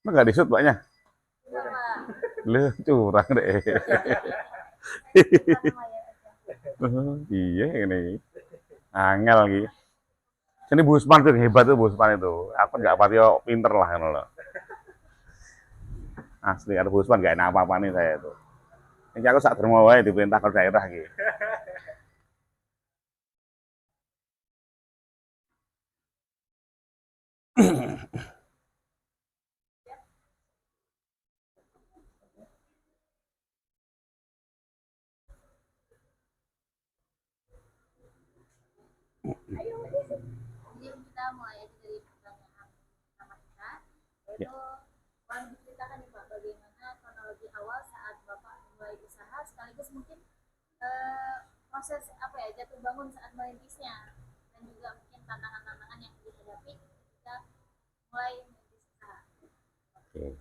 Emang nggak disut mbaknya? Enggak, Pak. Lu curang deh. Kita lumayan aja. Iya ini. Angel gitu. Sini Bu Usman tuh hebat tuh Bu Usman itu. Aku nggak patio pinter lah kan loh. Asli ada Bu Usman nggak enak apa-apa nih saya itu. Ini aku sak dermo wae diperintah ke daerah gitu. Jadi kita mulai aja dari pertanyaan pertama kita, Ya. yaitu boleh diceritakan nih Pak bagaimana kronologi awal saat Bapak mulai usaha sekaligus mungkin proses apa ya jatuh bangun saat merintisnya dan juga mungkin tantangan-tantangan yang dihadapi ketika mulai merintis usaha. Oke.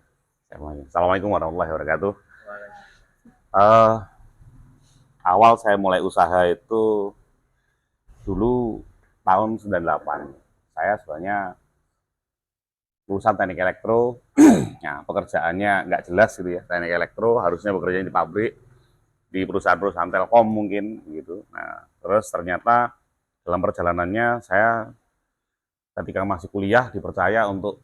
Assalamualaikum warahmatullahi wabarakatuh. Uh, Awal saya mulai usaha itu dulu tahun 98. Saya sebenarnya lulusan teknik elektro, nah pekerjaannya nggak jelas gitu ya. Teknik elektro harusnya bekerja di pabrik, di perusahaan-perusahaan telkom mungkin gitu. Nah, terus ternyata dalam perjalanannya saya ketika masih kuliah dipercaya untuk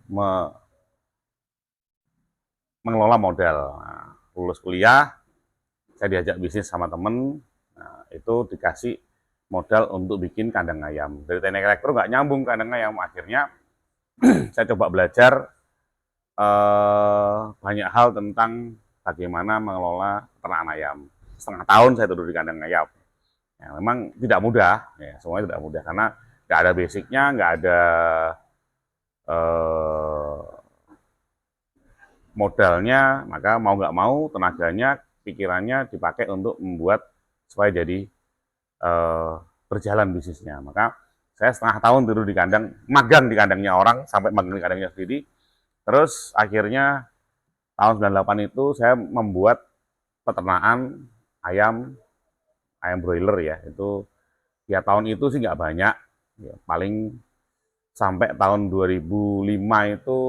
mengelola modal. Nah, lulus kuliah, saya diajak bisnis sama temen, nah, itu dikasih modal untuk bikin kandang ayam. Dari teknik elektro nggak nyambung kandang ayam, akhirnya saya coba belajar banyak hal tentang bagaimana mengelola peternakan ayam. Setengah tahun saya duduk di kandang ayam. Ya, memang tidak mudah, ya, semuanya tidak mudah karena nggak ada basicnya, nggak ada eh, modalnya, maka mau nggak mau tenaganya, pikirannya dipakai untuk membuat supaya jadi eh, berjalan bisnisnya. Maka saya setengah tahun tidur di kandang, magang di kandangnya orang, sampai magang di kandangnya sendiri. Terus akhirnya tahun 98 itu saya membuat peternakan ayam, ayam broiler ya. Itu ya tahun itu sih nggak banyak, ya, paling sampai tahun 2005 itu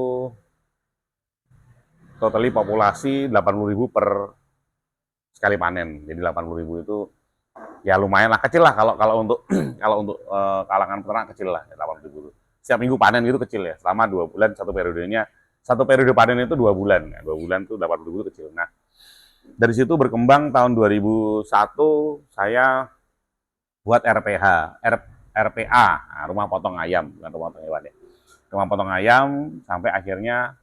totally populasi 80.000 per sekali panen. Jadi 80.000 itu ya lumayan lah, kecil lah kalau kalau untuk kalau untuk kalangan peternak kecil lah 80.000 itu. Setiap minggu panen itu kecil ya, selama 2 bulan satu periode panen itu 2 bulan, ya, 2 bulan itu 80.000 itu kecil. Nah dari situ berkembang tahun 2001 saya buat RPH, RPA, nah, rumah potong ayam, bukan rumah potong hewan ya. Rumah potong ayam sampai akhirnya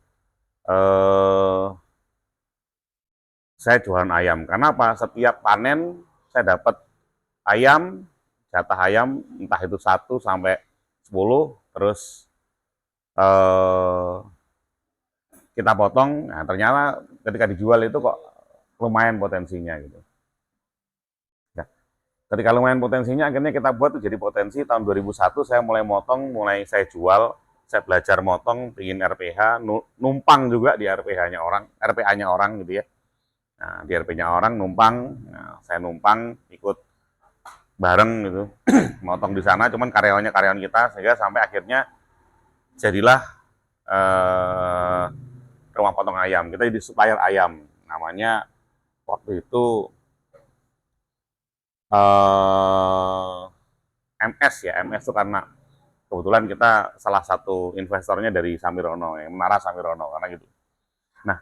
eh, saya jualan ayam. Karena apa? Setiap panen saya dapat ayam, jatah ayam entah itu 1 sampai 10, terus eh, kita potong. Nah, ternyata ketika dijual itu kok lumayan potensinya gitu. Ya, ketika lumayan potensinya akhirnya kita buat tuh jadi potensi. Tahun 2001 saya mulai motong, mulai saya jual, saya belajar motong, bikin RPH, numpang juga di RPH-nya orang, RPA-nya orang gitu ya. Nah, di RP-nya orang numpang, nah, saya numpang ikut bareng gitu, motong di sana, cuman karyawannya karyawan kita, sehingga sampai akhirnya jadilah eh, rumah potong ayam. Kita jadi supplier ayam, namanya waktu itu eh, MS ya. MS itu karena kebetulan kita salah satu investornya dari Samirono, yang Menara Samirono, karena gitu. Nah,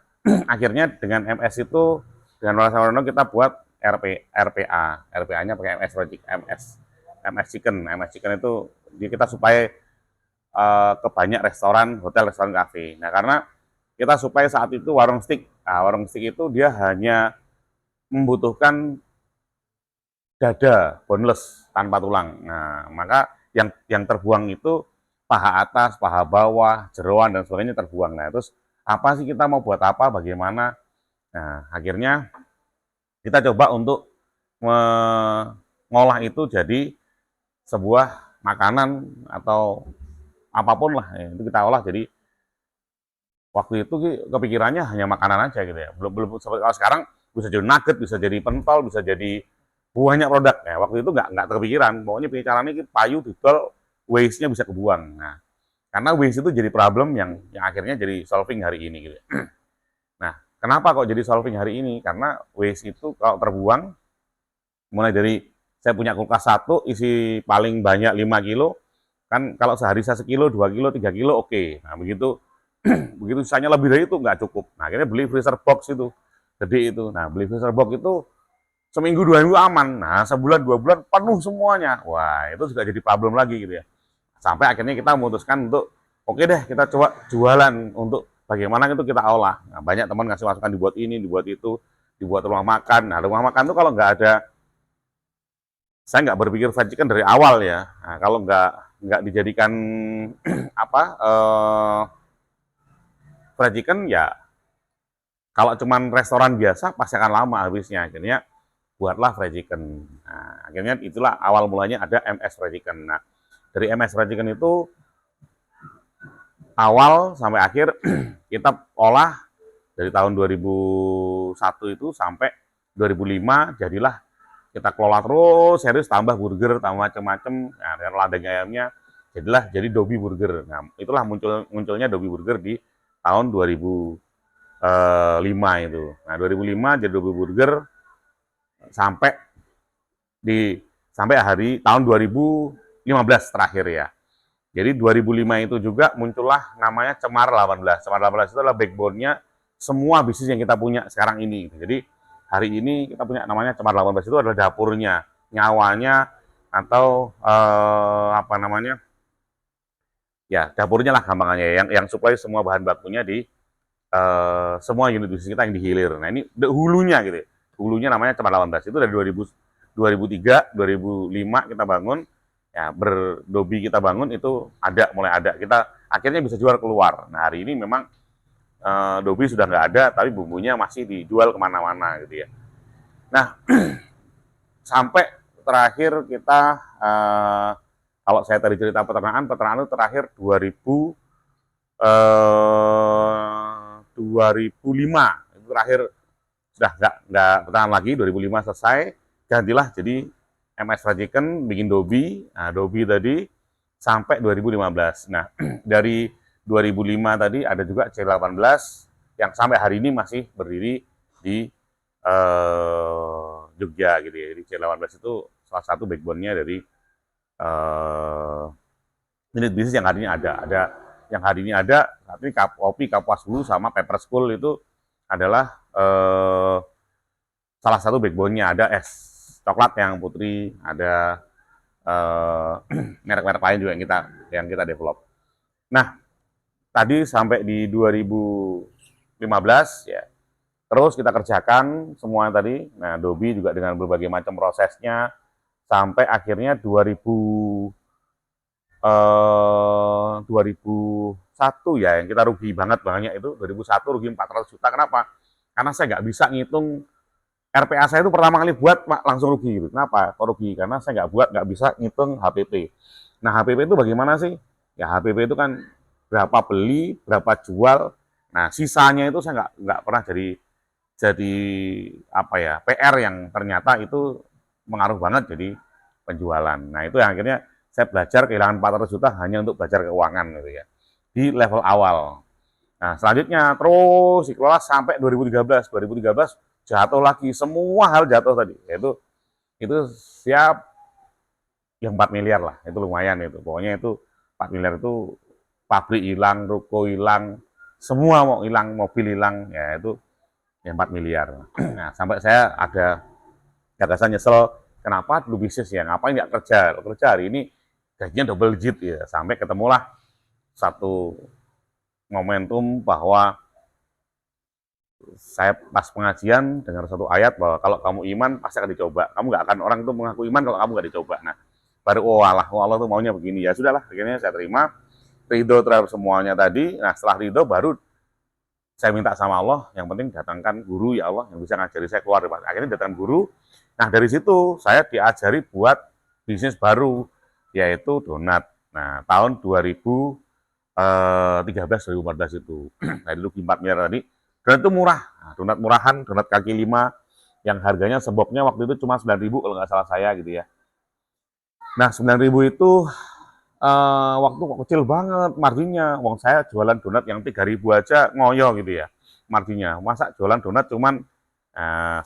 akhirnya dengan MS itu, dengan Menara Samirono kita buat RPA, RPA-nya pakai MS Project, MS Chicken. MS Chicken itu kita supaya ke banyak restoran, hotel, restoran, kafe. Nah, karena kita supaya saat itu warung steak. Nah, warung steak itu dia hanya membutuhkan dada boneless tanpa tulang. Nah, maka yang terbuang itu paha atas, paha bawah, jeroan dan sebagainya terbuang. Nah, terus apa sih kita mau buat apa, bagaimana? Nah, akhirnya kita coba untuk mengolah itu jadi sebuah makanan atau apapun lah, ya, itu kita olah. Jadi waktu itu kepikirannya hanya makanan aja gitu ya. Belum belum seperti kalau sekarang bisa jadi nugget, bisa jadi pentol, bisa jadi banyak produk. Ya, waktu itu nggak terpikiran. Pokoknya caranya payu didol, waste-nya bisa kebuang. Nah, Karena waste itu jadi problem yang akhirnya jadi solving hari ini gitu. Nah, kenapa kok jadi solving hari ini? Karena waste itu kalau terbuang, mulai dari saya punya kulkas satu, isi paling banyak 5 kilo, kan kalau sehari saya sekilo, 2 kilo, 3 kilo, oke. Nah, begitu begitu sisanya lebih dari itu nggak cukup. Nah, akhirnya beli freezer box itu, gede itu. Nah, beli freezer box itu seminggu, 2 minggu aman. Nah, sebulan, 2 bulan penuh semuanya. Wah, itu juga jadi problem lagi gitu ya. Sampai akhirnya kita memutuskan untuk, oke deh, kita coba jualan untuk bagaimana itu kita olah. Nah, banyak teman ngasih masukan dibuat ini, dibuat itu, dibuat rumah makan. Nah, rumah makan itu kalau nggak ada, saya nggak berpikir fried chicken dari awal ya. Nah, kalau nggak dijadikan apa fried chicken ya, kalau cuman restoran biasa pasti akan lama habisnya. Akhirnya buatlah fried chicken. Nah, akhirnya itulah awal mulanya ada MS Fried Chicken. Nah, dari MS Fried Chicken itu awal sampai akhir kita olah dari tahun 2001 itu sampai 2005, jadilah kita kelola terus serius, tambah burger, tambah macam-macam. Nah, dengan ladang ayamnya jadi Dobby Burger. Nah, itulah munculnya Dobby Burger di tahun 2005 itu. Nah, 2005 jadi Dobby Burger sampai sampai hari tahun 2015 terakhir ya. Jadi 2005 itu juga muncullah namanya Cemar 18. Cemar 18 itu adalah backbone-nya semua bisnis yang kita punya sekarang ini. Jadi hari ini kita punya namanya Cemar 18 itu adalah dapurnya, nyawanya, atau apa namanya, ya dapurnya lah gampangannya, yang supply semua bahan bakunya di semua unit bisnis kita yang di hilir. Nah ini hulunya gitu ya. Hulunya namanya Cemar 18. Itu dari 2003, 2005 kita bangun. Ya, berdobi kita bangun itu mulai ada. Kita akhirnya bisa jual keluar. Nah hari ini memang dobi sudah nggak ada, tapi bumbunya masih dijual kemana-mana gitu ya. Nah sampai terakhir kita kalau saya tadi cerita peternakan itu terakhir 2005 itu terakhir sudah nggak peternakan lagi. 2005 selesai, gantilah jadi MS Fried Chicken, bikin Dobby. Nah, Dobby tadi sampai 2015. Nah, dari 2005 tadi ada juga C18 yang sampai hari ini masih berdiri di Jogja gitu ya. Jadi C18 itu salah satu backbone-nya dari unit bisnis yang hari ini ada. Yang hari ini ada, saat ini Kopi, Kapuas Hulu sama Pepper School itu adalah salah satu backbone-nya. Ada es coklat yang Putri, ada merek-merek lain juga yang kita develop. Nah, tadi sampai di 2015 ya, terus kita kerjakan semua tadi. Nah, Dobby juga dengan berbagai macam prosesnya sampai akhirnya 2001 ya, yang kita rugi banyak itu 2001 rugi 400 juta. Kenapa? Karena saya nggak bisa ngitung RPA saya itu pertama kali buat langsung rugi gitu. Kenapa? Kok rugi? Karena saya nggak bisa ngitung HPP. Nah HPP itu bagaimana sih? Ya HPP itu kan berapa beli, berapa jual. Nah sisanya itu saya nggak pernah jadi apa ya, PR yang ternyata itu mengaruh banget jadi penjualan. Nah itu yang akhirnya saya belajar kehilangan 400 juta hanya untuk belajar keuangan gitu ya di level awal. Nah selanjutnya terus dikelola sampai 2013. 2013 jatuh lagi, semua hal jatuh tadi, yaitu itu siap yang 4 miliar lah, itu lumayan itu. Pokoknya itu 4 miliar itu pabrik hilang, ruko hilang, semua mau hilang, mobil hilang, ya itu yang 4 miliar. Nah, sampai saya ada gagasan nyesel, kenapa dulu bisnis ya, ngapain nggak kerja? Kalau kerja hari ini gajinya double digit ya, sampai ketemulah satu momentum bahwa saya pas pengajian dengar satu ayat bahwa kalau kamu iman pasti akan dicoba. Kamu nggak akan, orang itu mengaku iman kalau kamu nggak dicoba. Nah, baru Allah tuh maunya begini. Ya sudahlah, akhirnya saya terima, ridho terhadap semuanya tadi. Nah, setelah ridho baru saya minta sama Allah, yang penting datangkan guru ya Allah yang bisa ngajari saya keluar. Akhirnya datangkan guru. Nah, dari situ saya diajari buat bisnis baru, yaitu donat. Nah, tahun 2013-2014 itu. Dari rugi 4 miliar tadi. Donat itu murah, nah, donat murahan, donat kaki 5, yang harganya seboknya waktu itu cuma 9.000 kalau nggak salah saya gitu ya. Nah 9.000 itu waktu kok kecil banget marginnya. Wong saya jualan donat yang 3.000 aja ngoyo gitu ya marginnya. Masa jualan donat cuman 9.000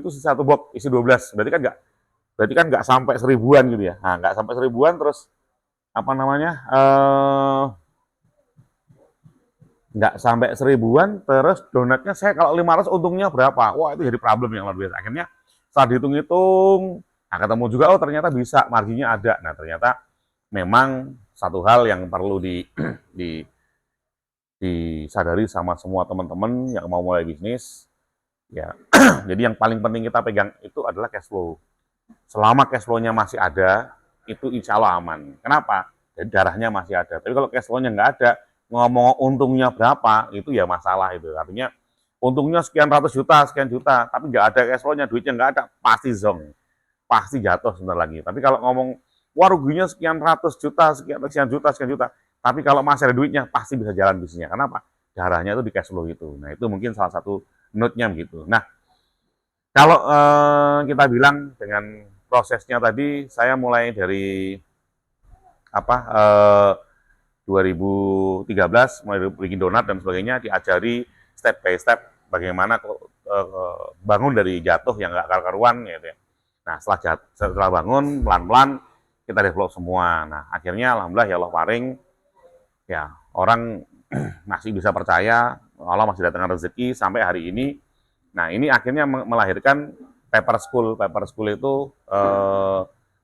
itu satu box isi 12. Berarti kan nggak sampai seribuan gitu ya. Nah, nggak sampai seribuan terus apa namanya? Nggak sampai seribuan terus donatnya saya kalau 500 untungnya berapa? Wah, itu jadi problem yang luar biasa. Akhirnya saat dihitung-hitung, nah ketemu juga oh ternyata bisa marginnya ada. Nah, ternyata memang satu hal yang perlu di disadari sama semua teman-teman yang mau mulai bisnis ya. Jadi yang paling penting kita pegang itu adalah cash flow. Selama cash flow-nya masih ada, itu insya Allah aman. Kenapa? Jadi darahnya masih ada. Tapi kalau cash flow-nya nggak ada, ngomong untungnya berapa, itu ya masalah itu. Artinya untungnya sekian ratus juta, sekian juta, tapi nggak ada cash flow-nya, duitnya nggak ada, pasti zong. Pasti jatuh sebentar lagi. Tapi kalau ngomong, wah ruginya sekian ratus juta, sekian juta. Tapi kalau masih ada duitnya, pasti bisa jalan bisnisnya. Kenapa? Darahnya itu di cash flow itu. Nah, itu mungkin salah satu note-nya gitu. Nah, kalau kita bilang dengan prosesnya tadi, saya mulai dari apa 2013 mulai bikin donat dan sebagainya, diajari step by step bagaimana bangun dari jatuh yang nggak karu-karuan gitu ya. Nah setelah bangun pelan-pelan kita develop semua. Nah akhirnya alhamdulillah ya Allah paring ya orang masih bisa percaya Allah masih datangkan rezeki sampai hari ini. Nah ini akhirnya melahirkan Paper School. Paper School itu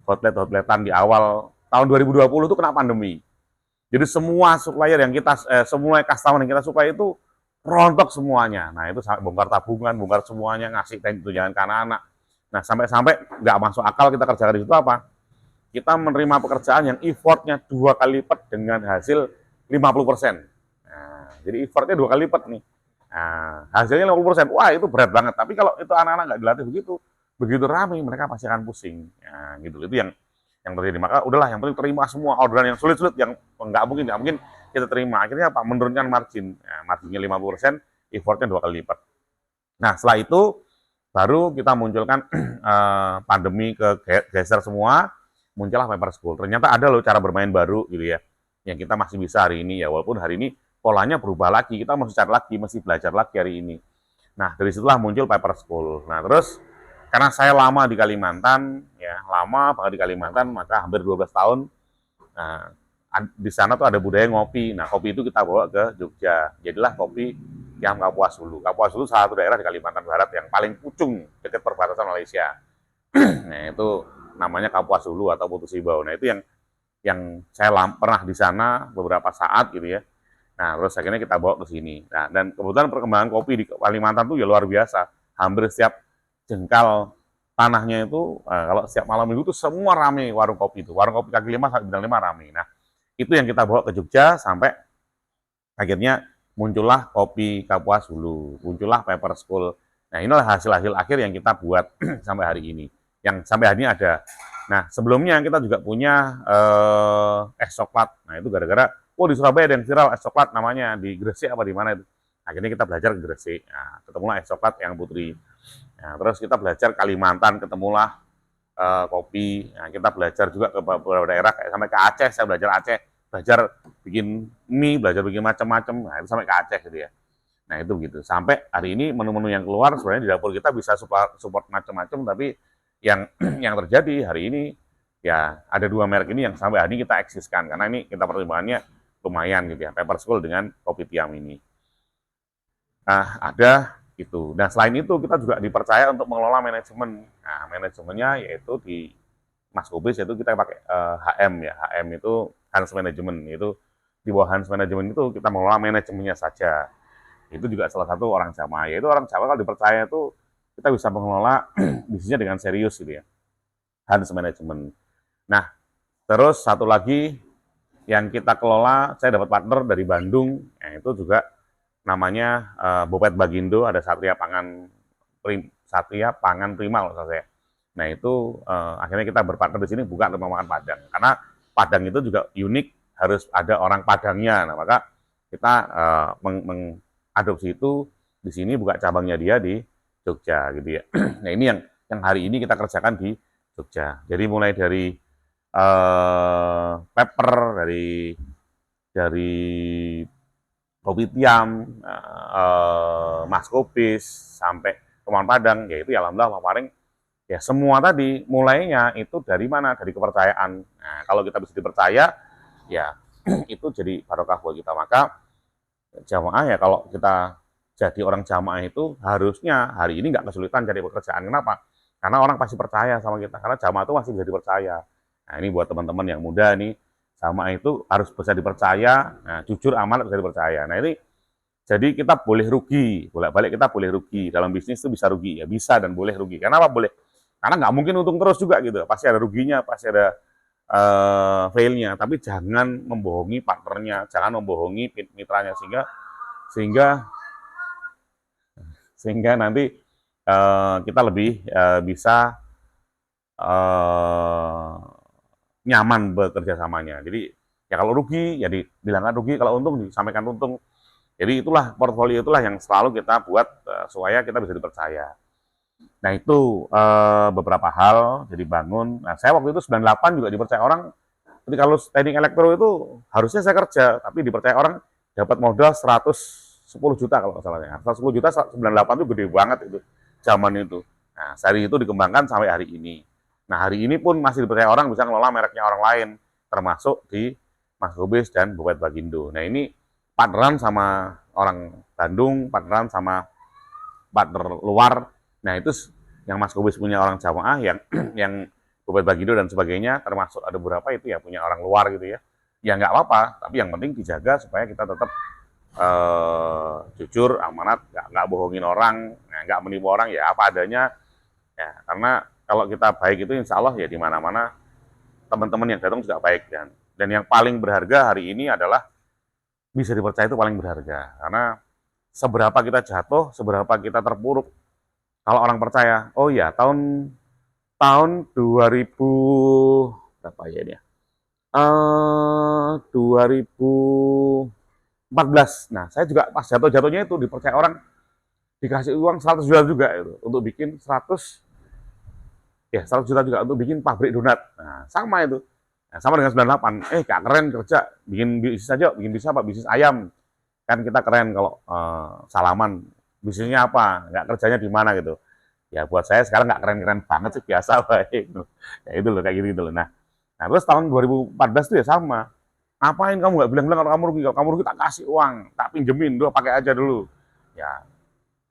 hotlet-hotletan di awal tahun 2020 itu kena pandemi. Jadi semua supplier yang kita, semua customer yang kita supply itu rontok semuanya. Nah itu sampai bongkar tabungan, bongkar semuanya, ngasih tunjangan ke anak-anak. Nah sampai-sampai nggak masuk akal kita kerjakan di situ apa? Kita menerima pekerjaan yang effortnya 2 kali lipat dengan hasil 50%. Nah, jadi effortnya 2 kali lipat nih. Nah, hasilnya 50%. Wah itu berat banget. Tapi kalau itu anak-anak nggak dilatih begitu ramai mereka pasti akan pusing. Nah, gitu. Itu yang terjadi. Maka udahlah yang penting terima semua orderan yang sulit-sulit yang nggak mungkin kita terima. Akhirnya apa? Menurunkan margin. Nah, marginnya 50%, effortnya 2 kali lipat. Nah, setelah itu baru kita munculkan pandemi geser semua, muncullah Paper School. Ternyata ada loh cara bermain baru gitu ya, yang kita masih bisa hari ini ya, walaupun hari ini polanya berubah lagi, kita mesti cari lagi, mesti belajar lagi hari ini. Nah, dari situlah muncul Paper School. Nah, terus karena saya lama di Kalimantan, ya lama banget di Kalimantan, maka hampir 12 tahun. Nah, di sana tuh ada budaya ngopi. Nah, kopi itu kita bawa ke Jogja. Jadilah kopi yang Kapuas Hulu. Kapuas Hulu salah satu daerah di Kalimantan Barat yang paling pucung dekat perbatasan Malaysia. Nah, itu namanya Kapuas Hulu atau Putu Sibau. Nah, itu yang saya pernah di sana beberapa saat gitu ya. Nah, terus akhirnya kita bawa ke sini. Nah, dan kebetulan perkembangan kopi di Kalimantan tuh ya luar biasa. Hampir setiap jengkal tanahnya itu, kalau setiap malam minggu tuh semua rame warung kopi itu. Warung kopi kaki lima sampai bintang 5 rame. Nah, itu yang kita bawa ke Jogja sampai akhirnya muncullah kopi Kapuas Hulu, muncullah Paper School. Nah, inilah hasil-hasil akhir yang kita buat sampai hari ini. Yang sampai hari ini ada. Nah, sebelumnya kita juga punya es coklat. Nah, itu gara-gara di Surabaya ada yang viral es coklat namanya di Gresik apa di mana itu. Akhirnya kita belajar ke Gresik. Nah, ketemulah es coklat yang Putri. Nah, terus kita belajar Kalimantan, ketemulah kopi. Nah, kita belajar juga ke beberapa daerah kayak sampai ke Aceh, saya belajar Aceh, belajar bikin mie, belajar bikin macam-macam. Nah, itu sampai ke Aceh gitu ya. Nah, itu gitu. Sampai hari ini menu-menu yang keluar sebenarnya di dapur kita bisa support macam-macam, tapi yang yang terjadi hari ini ya ada 2 merek ini yang sampai hari ini kita eksiskan karena ini kita pertimbangannya lumayan gitu ya, Paper School dengan Kopi Tiam ini. Nah, ada itu. Dan selain itu kita juga dipercaya untuk mengelola manajemen. Nah, manajemennya yaitu di Mas Kubis yaitu kita pakai HM ya. HM itu Hans Management, itu di bawah Hans Management itu kita mengelola manajemennya saja. Itu juga salah satu orang Jawa. Yaitu orang Jawa kalau dipercaya itu kita bisa mengelola bisnisnya dengan serius gitu ya. Hans Management. Nah, terus satu lagi yang kita kelola, saya dapat partner dari Bandung, itu juga namanya Bopet Bagindo, ada Satria Pangan Prima loh saya. Nah itu akhirnya kita berpartner di sini buka rumah makan Padang, karena Padang itu juga unik, harus ada orang Padangnya. Nah maka kita mengadopsi itu di sini buka cabangnya dia di Jogja gitu ya. Nah ini yang hari ini kita kerjakan di Jogja. Jadi mulai dari paper, dari Kopitiam, Mas Kopis, sampai Kemang Padang, ya itu ya alhamdulillah paling ya semua tadi mulainya itu dari mana? Dari kepercayaan. Nah, kalau kita bisa dipercaya, ya itu jadi barokah buat kita. Maka jamaah ya kalau kita jadi orang jamaah itu harusnya hari ini nggak kesulitan cari pekerjaan. Kenapa? Karena orang pasti percaya sama kita. Karena jamaah itu masih bisa dipercaya. Nah ini buat teman-teman yang muda nih, jamaah itu harus bisa dipercaya, nah, jujur, amanat, bisa dipercaya. Nah ini jadi kita boleh rugi, bolak-balik kita boleh rugi. Dalam bisnis itu bisa rugi, ya bisa dan boleh rugi. Kenapa boleh? Karena nggak mungkin untung terus juga gitu. Pasti ada ruginya, pasti ada failnya. Tapi jangan membohongi partnernya, jangan membohongi mitranya sehingga sehingga sehingga nanti kita lebih bisa nyaman bekerja samanya. Jadi ya kalau rugi ya dibilangkan rugi, kalau untung disampaikan untung. Jadi itulah portfolio itulah yang selalu kita buat supaya kita bisa dipercaya. Nah itu beberapa hal jadi bangun. Nah saya waktu itu 98 juga dipercaya orang. Jadi kalau trading elektro itu harusnya saya kerja, tapi dipercaya orang dapat modal 110 juta kalau nggak salah ya. 110 juta 98 itu gede banget itu zaman itu. Nah dari itu dikembangkan sampai hari ini. Nah hari ini pun masih dipercaya orang bisa ngelola mereknya orang lain, termasuk di Mas Gobis dan Bupet Bagindo. Nah ini partneran sama orang Bandung, partneran sama partner luar. Nah itu yang Mas Gobis punya orang jamaah, yang yang Bupet Bagindo dan sebagainya, termasuk ada beberapa itu ya punya orang luar gitu ya. Ya nggak apa-apa, tapi yang penting dijaga supaya kita tetap jujur, amanat, nggak bohongin orang, nggak menipu orang, ya apa adanya. Ya, karena kalau kita baik itu insya Allah ya di mana-mana teman-teman yang datang juga baik. Dan yang paling berharga hari ini adalah bisa dipercaya itu paling berharga. Karena seberapa kita jatuh, seberapa kita terpuruk, kalau orang percaya, oh ya tahun tahun 2000 berapa ya dia? 2014. Nah, saya juga pas jatuh-jatuhnya itu dipercaya orang dikasih uang 100 juta juga itu untuk bikin 100 juta juga untuk bikin pabrik donat. Nah, sama itu. Nah, sama dengan 98. Kak keren kerja, bikin bisnis aja, bikin bisnis apa? Bisnis ayam. Kan kita keren kalau salaman. Bisnisnya apa? Nggak kerjanya di mana gitu. Ya buat saya sekarang nggak keren-keren banget sih, biasa baik. Ya itu loh, kayak gitu loh. Nah terus tahun 2014 itu ya sama. Ngapain kamu nggak bilang-bilang kalau kamu rugi tak kasih uang, tak pinjemin, dulu pakai aja dulu. Ya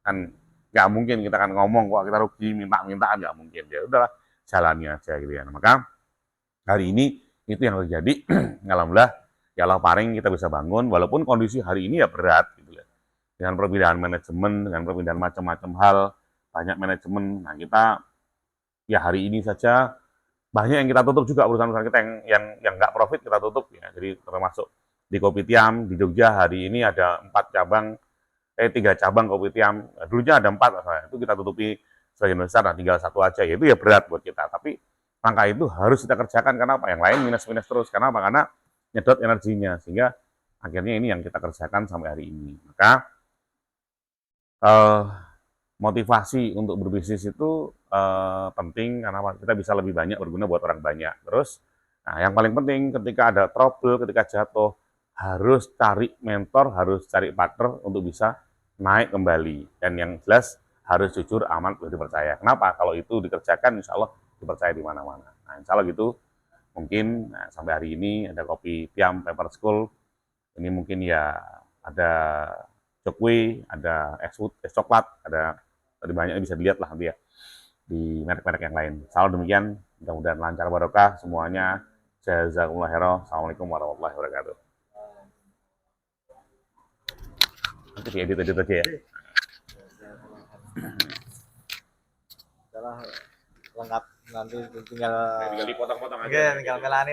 kan nggak mungkin kita kan ngomong kok kita rugi minta-mintaan, nggak mungkin. Ya udahlah, jalani aja gitu ya. Maka hari ini itu yang terjadi. Alhamdulillah ya Allah paring kita bisa bangun walaupun kondisi hari ini ya berat gitu ya. Dengan perpindahan manajemen, dengan perpindahan macam-macam hal, banyak manajemen. Nah kita ya hari ini saja banyak yang kita tutup juga, perusahaan-perusahaan kita yang nggak profit kita tutup ya. Jadi termasuk di Kopitiam di Jogja hari ini ada 3 cabang Kopitiam. Dulunya ada 4, itu kita tutupi sebagian besar. Nah tinggal 1 aja. Ya itu ya berat buat kita. Tapi langkah itu harus kita kerjakan. Kenapa? Yang lain minus-minus terus. Kenapa? Karena nyedot energinya. Sehingga akhirnya ini yang kita kerjakan sampai hari ini. Maka motivasi untuk berbisnis itu penting karena kita bisa lebih banyak berguna buat orang banyak. Terus, nah yang paling penting ketika ada trouble, ketika jatuh, harus cari mentor, harus cari partner untuk bisa naik kembali. Dan yang jelas harus jujur, aman, bisa dipercaya. Kenapa? Kalau itu dikerjakan, insya Allah dipercaya di mana-mana. Nah, insya Allah gitu. Mungkin sampai hari ini ada Kopitiam Paper School. Ini mungkin ya ada Jokwe, ada es coklat, ada tadi banyak bisa dilihat lah nanti ya di merek-merek yang lain. Salam demikian, mudah-mudahan lancar barokah semuanya. Jazakumullah khairan. Assalamualaikum warahmatullahi wabarakatuh. Nanti diedit-edit aja ya. Lengkap nanti tinggal Tinggal dipotong-potong aja. Oke, tinggal melanin.